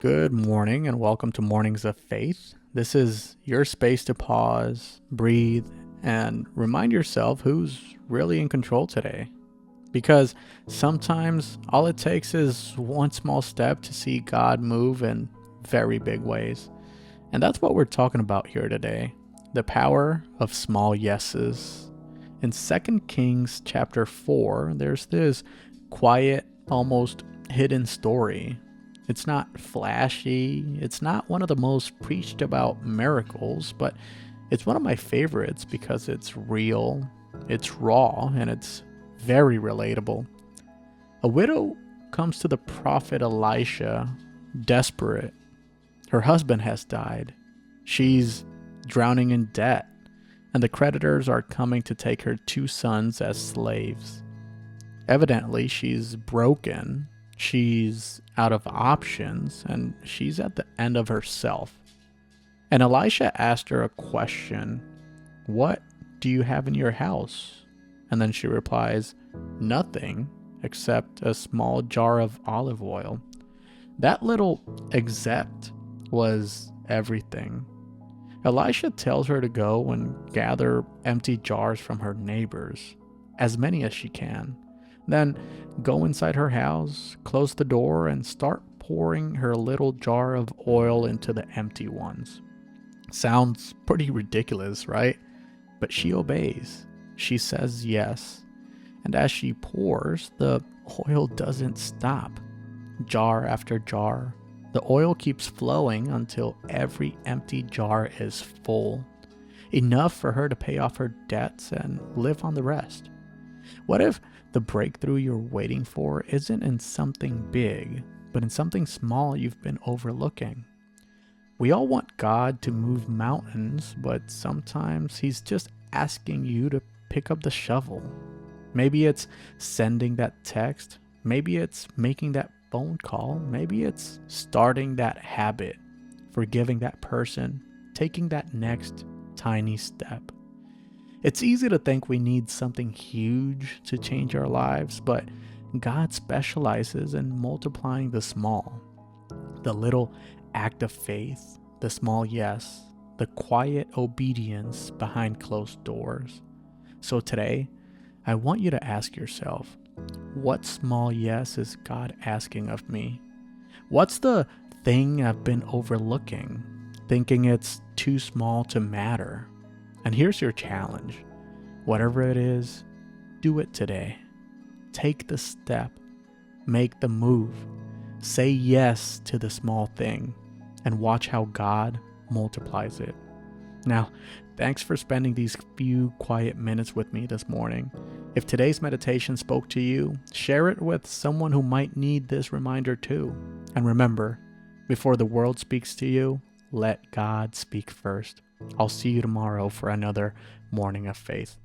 Good morning and welcome to Mornings of Faith. This is your space to pause, breathe, and remind yourself who's really in control today. Because sometimes all it takes is one small step to see God move in very big ways. And that's what we're talking about here today. The power of small yeses. In 2 Kings chapter 4, there's this quiet, almost hidden story. It's not flashy, it's not one of the most preached about miracles, but it's one of my favorites because it's real, it's raw, and it's very relatable. A widow comes to the prophet Elisha, desperate. Her husband has died. She's drowning in debt, and the creditors are coming to take her 2 sons as slaves. Evidently, she's broken. She's out of options, and she's at the end of herself. And Elisha asked her a question. What do you have in your house? And then she replies, nothing except a small jar of olive oil. That little except was everything. Elisha tells her to go and gather empty jars from her neighbors, as many as she can. Then go inside her house, close the door, and start pouring her little jar of oil into the empty ones. Sounds pretty ridiculous, right? But she obeys. She says yes. And as she pours, the oil doesn't stop. Jar after jar, the oil keeps flowing until every empty jar is full. Enough for her to pay off her debts and live on the rest. What if the breakthrough you're waiting for isn't in something big, but in something small you've been overlooking? We all want God to move mountains, but sometimes He's just asking you to pick up the shovel. Maybe it's sending that text. Maybe it's making that phone call. Maybe it's starting that habit, forgiving that person, taking that next tiny step. It's easy to think we need something huge to change our lives, but God specializes in multiplying the small, the little act of faith, the small yes, the quiet obedience behind closed doors. So today, I want you to ask yourself, what small yes is God asking of me? What's the thing I've been overlooking, thinking it's too small to matter? And here's your challenge. Whatever it is, do it today. Take the step. Make the move. Say yes to the small thing and watch how God multiplies it. Now, thanks for spending these few quiet minutes with me this morning. If today's meditation spoke to you, share it with someone who might need this reminder too. And remember, before the world speaks to you, let God speak first. I'll see you tomorrow for another Morning of Faith.